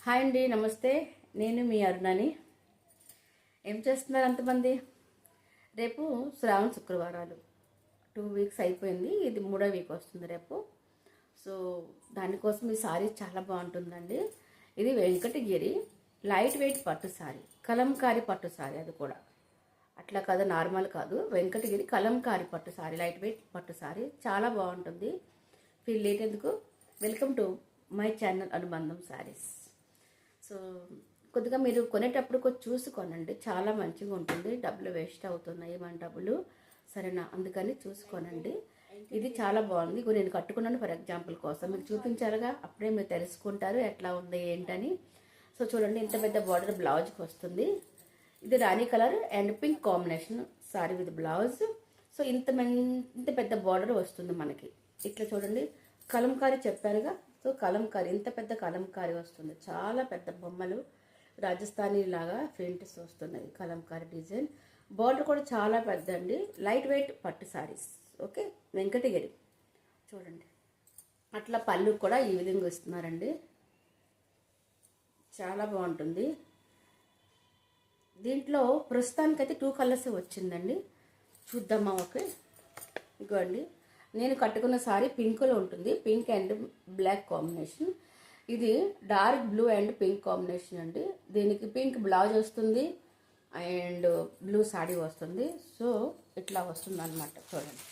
Hi అండి, నమస్తే. నేను మీ అరుణని. ఏం చేస్తున్నారు అంతమంది? రేపు శ్రావణ శుక్రవారాలు 2 వీక్స్ అయిపోయింది. ఇది 3వ వీక్ వస్తుంది రేపు. సో దానికోసం ఈ సారీ చాలా బాగుంటుందండి. ఇది వెంకటగిరి లైట్ వెయిట్ పట్టు సారీ, కలంకారీ పట్టు సారీ. అది కూడా అట్లా కాదు, నార్మల్ కాదు, వెంకటగిరి కలంకారీ పట్టు సారీ, లైట్ వెయిట్ పట్టు సారీ. చాలా బాగుంటుంది. ఫీల్ లేట్ ఎందుకు, వెల్కమ్ టు మై ఛానల్ అనుబంధం శారీస్. సో కొద్దిగా మీరు కొనేటప్పుడు కొంచెం చూసి కొనండి, చాలా మంచిగా ఉంటుంది. డబ్బులు వేస్ట్ అవుతున్నాయి మన డబ్బులు, సరేనా? అందుకని చూసుకోనండి. ఇది చాలా బాగుంది. నేను కట్టుకున్నాను ఫర్ ఎగ్జాంపుల్ కోసం మీకు చూపించారుగా, అప్పుడే మీరు తెలుసుకుంటారు ఎట్లా ఉంది ఏంటని. సో చూడండి, ఇంత పెద్ద బార్డర్ బ్లౌజ్కి వస్తుంది. ఇది రాణి colour and pink combination sari with blouse. So ఇంత పెద్ద బార్డర్ వస్తుంది మనకి. ఇట్లా చూడండి, కలంకారీ చెప్పారుగా. సో కలంకారీ, ఇంత పెద్ద కలంకారీ వస్తుంది. చాలా పెద్ద బొమ్మలు, రాజస్థానీ లాగా ప్రింట్స్ వస్తున్నాయి. కలంకారీ డిజైన్, బార్డర్ కూడా చాలా పెద్ద అండి. లైట్ వెయిట్ పట్టు సారీస్. ఓకే, వెంకటగిరి చూడండి. అట్లా పళ్ళు కూడా ఈ విధంగా ఇస్తున్నారండి. చాలా బాగుంటుంది. దీంట్లో ప్రస్తుతానికైతే 2 కలర్స్ వచ్చిందండి. చూద్దామా? ఓకే, ఇగోండి. నేను కట్టుకున్న సారీ పింక్లో ఉంటుంది, పింక్ అండ్ బ్లాక్ కాంబినేషన్. ఇది dark blue and pink combination అండి. దీనికి పింక్ బ్లౌజ్ వస్తుంది అండ్ బ్లూ సారీ వస్తుంది. సో ఇట్లా వస్తుంది అనమాట. చూడండి,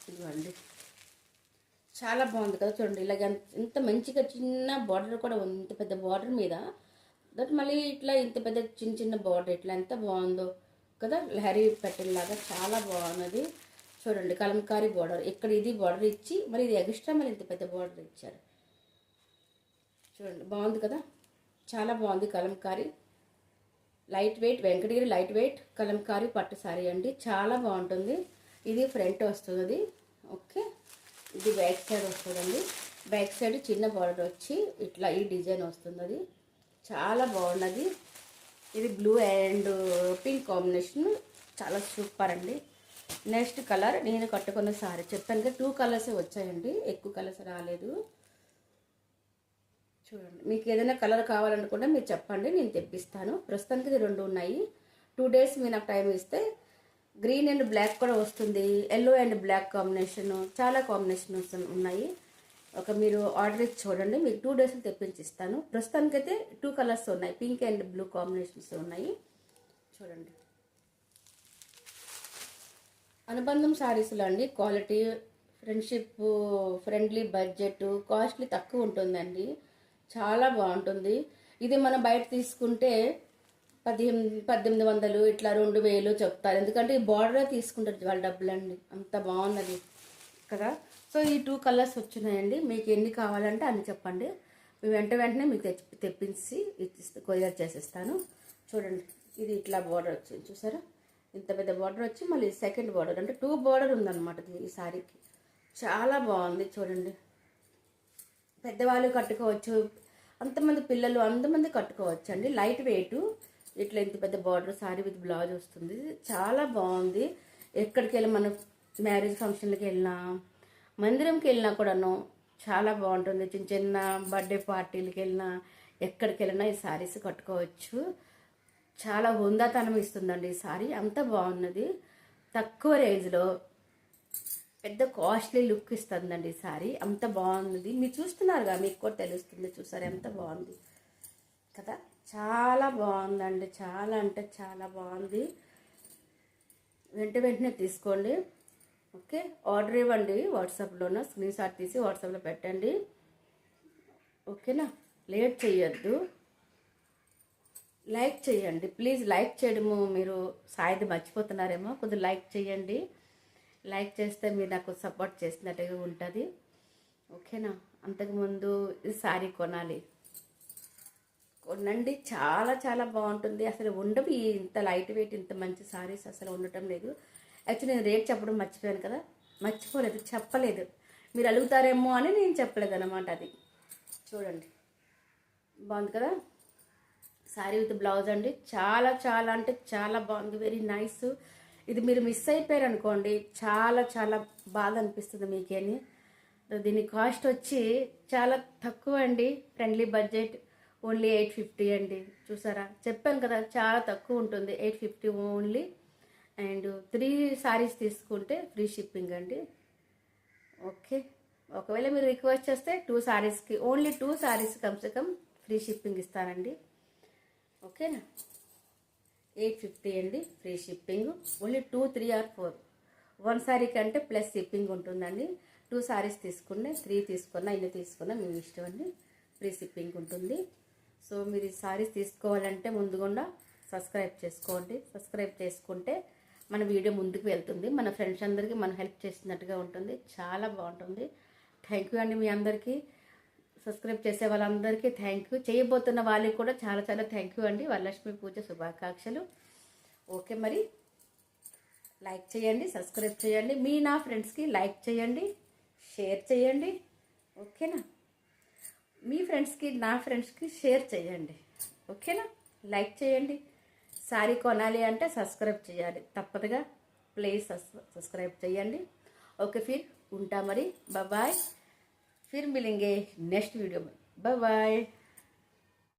ఇదిగోండి. చాలా బాగుంది కదా, చూడండి. ఇలాగ ఇంత మంచిగా చిన్న బార్డర్ కూడా ఉంది, ఇంత పెద్ద బార్డర్ మీద. దట్ మళ్ళీ ఇట్లా ఇంత పెద్ద చిన్న చిన్న బార్డర్, ఇట్లా ఎంత బాగుందో కదా, లహరీ పెటల్ లాగా చాలా బాగున్నది. చూడండి, కలంకారీ బార్డర్. ఇక్కడ ఇది బార్డర్ ఇచ్చి మరి ఇది ఎక్స్ట్రా మళ్ళీ ఇంత పెద్ద బార్డర్ ఇచ్చారు. చూడండి, బాగుంది కదా, చాలా బాగుంది. Kalamkari light weight, Venkatagiri light weight Kalamkari పట్టు సారీ అండి. చాలా బాగుంటుంది. ఇది ఫ్రంట్ వస్తుంది. ఓకే, ఇది బ్యాక్ సైడ్ వస్తుందండి. బ్యాక్ సైడ్ చిన్న బార్డర్ వచ్చి ఇట్లా ఈ డిజైన్ వస్తుంది. అది చాలా బాగున్నది. ఇది బ్లూ అండ్ పింక్ కాంబినేషన్, చాలా సూపర్ అండి. నెక్స్ట్ కలర్, నేను కట్టుకున్న సారీ చెప్పాను కదా, 2 కలర్స్ వచ్చాయండి, ఎక్కువ కలర్స్ రాలేదు. చూడండి, మీకు ఏదైనా కలర్ కావాలనుకుంటే మీరు చెప్పండి, నేను తెప్పిస్తాను. ప్రస్తుతానికి ఇది 2 ఉన్నాయి. 2 days మీరు నాకు టైం ఇస్తే గ్రీన్ అండ్ బ్లాక్ కూడా వస్తుంది, ఎల్లో అండ్ బ్లాక్ కాంబినేషన్, చాలా కాంబినేషన్స్ ఉన్నాయి. మీరు ఆర్డర్ ఇచ్చి చూడండి, మీకు 2 days తెప్పించి ఇస్తాను. ప్రస్తుతానికైతే 2 కలర్స్ ఉన్నాయి, పింక్ అండ్ బ్లూ కాంబినేషన్స్ ఉన్నాయి. చూడండి, అనుబంధం శారీస్లో అండి. Quality, friendship, friendly budget, costly తక్కువ ఉంటుందండి. చాలా బాగుంటుంది. ఇది మనం బయట తీసుకుంటే 1800 ఇట్లా 2000 చెప్తారు. ఎందుకంటే ఈ బార్డరే తీసుకుంటారు వాళ్ళ డబ్బులండి. అంత బాగున్నది కదా. సో ఈ 2 కలర్స్ వచ్చినాయండి. మీకు ఎన్ని కావాలంటే అన్ని చెప్పండి, వెంటనే మీకు తెప్పించి కొరియర్ చేసేస్తాను. చూడండి, ఇది ఇట్లా బార్డర్ వచ్చింది చూసారా, ఇంత పెద్ద బార్డర్ వచ్చి మళ్ళీ సెకండ్ బార్డర్, అంటే 2 బార్డర్ ఉందన్నమాట ఈ సారీకి. చాలా బాగుంది. చూడండి, పెద్దవాళ్ళు కట్టుకోవచ్చు, అంతమంది పిల్లలు అంతమంది కట్టుకోవచ్చు అండి. లైట్ వెయిట్, ఇట్లా ఇంత పెద్ద బార్డర్ సారీ విత్ బ్లౌజ్ వస్తుంది. చాలా బాగుంది. ఎక్కడికి వెళ్ళి మనం మ్యారేజ్ ఫంక్షన్కి వెళ్ళినా, మందిరంకి వెళ్ళినా కూడాను చాలా బాగుంటుంది. చిన్న చిన్న బర్త్డే పార్టీలకి వెళ్ళినా, ఎక్కడికి వెళ్ళినా ఈ సారీస్ కట్టుకోవచ్చు. చాలా హుందాతనం ఇస్తుందండి ఈ సారీ, అంత బాగున్నది. తక్కువ రేంజ్లో పెద్ద కాస్ట్లీ లుక్ ఇస్తుందండి ఈ సారీ, అంత బాగున్నది. మీరు చూస్తున్నారుగా, మీకు కూడా తెలుస్తుంది. చూసారు ఎంత బాగుంది కదా, చాలా బాగుందండి. చాలా అంటే చాలా బాగుంది. వెంటనే తీసుకోండి. ఓకే, ఆర్డర్ ఇవ్వండి. వాట్సాప్లోనో స్క్రీన్ షాట్ తీసి వాట్సాప్లో పెట్టండి. ఓకేనా, లేట్ చేయొద్దు. లైక్ చేయండి ప్లీజ్. లైక్ చేయడము మీరు సాయిది మర్చిపోతున్నారేమో, కొద్దిగా లైక్ చేయండి. లైక్ చేస్తే మీరు నాకు సపోర్ట్ చేసినట్టుగా ఉంటుంది. ఓకేనా, అంతకుముందు ఈ సారీ కొనండి. చాలా చాలా బాగుంటుంది. అసలు ఉండవు ఇంత లైట్ వెయిట్, ఇంత మంచి సారీస్ అసలు ఉండటం లేదు. యాక్చువల్లీ నేను రేట్ చెప్పడం మర్చిపోయాను కదా, చెప్పలేదు. మీరు అడుగుతారేమో అని నేను చెప్పలేదు అనమాట. అది చూడండి, బాగుంది కదా సారీ విత్ బ్లౌజ్ అండి. చాలా చాలా అంటే చాలా బాగుంది, వెరీ నైస్. ఇది మీరు మిస్ అయిపోయారు అనుకోండి, చాలా చాలా బాధ అనిపిస్తుంది మీకేని. దీని కాస్ట్ వచ్చి చాలా తక్కువ అండి, ఫ్రెండ్లీ బడ్జెట్, ఓన్లీ 850 అండి. చూసారా, చెప్పాను కదా చాలా తక్కువ ఉంటుంది, 850 ఓన్లీ. అండ్ 3 సారీస్ తీసుకుంటే ఫ్రీ షిప్పింగ్ అండి. ఓకే, ఒకవేళ మీరు రిక్వెస్ట్ చేస్తే 2 సారీస్కి, ఓన్లీ 2 సారీస్ కమ్సే కమ్ ఫ్రీ షిప్పింగ్ ఇస్తానండి. ఓకేనా, 850 అండి free shipping. Only 2, 3 or 4, 1 sari కంటే ప్లస్ షిప్పింగ్ ఉంటుందండి. 2 సారీస్ తీసుకున్నా, 3 తీసుకున్నా, ఇన్ని తీసుకున్నా మీ ఇష్టం అండి, ఫ్రీ షిప్పింగ్ ఉంటుంది. సో మీరు ఈ సారీస్ తీసుకోవాలంటే ముందుగా సబ్స్క్రైబ్ చేసుకోండి. సబ్స్క్రైబ్ చేసుకుంటే మన వీడియో ముందుకు వెళ్తుంది, మన ఫ్రెండ్స్ అందరికీ మనం హెల్ప్ చేసినట్టుగా ఉంటుంది, చాలా బాగుంటుంది. థ్యాంక్ యూ అండి మీ అందరికీ, సబ్స్క్రైబ్ చేసే వాళ్ళందరికీ థ్యాంక్ యూ, చేయబోతున్న వాళ్ళకి కూడా చాలా చాలా థ్యాంక్ యూ అండి. వరలక్ష్మి పూజ శుభాకాంక్షలు. ఓకే, మరి లైక్ చేయండి, సబ్స్క్రైబ్ చేయండి, మీ నా ఫ్రెండ్స్కి లైక్ చేయండి, షేర్ చేయండి. ఓకేనా, మీ ఫ్రెండ్స్కి నా ఫ్రెండ్స్కి షేర్ చేయండి. ఓకేనా, లైక్ చేయండి. సారీ కొనాలి అంటే సబ్స్క్రైబ్ చేయాలి తప్పదుగా, ప్లీజ్ సబ్స్క్రైబ్ చేయండి. ओके, फिर उल्टा मरी, बाय बाय, फिर मिलेंगे नेक्स्ट वीडियो में, बाय बाय।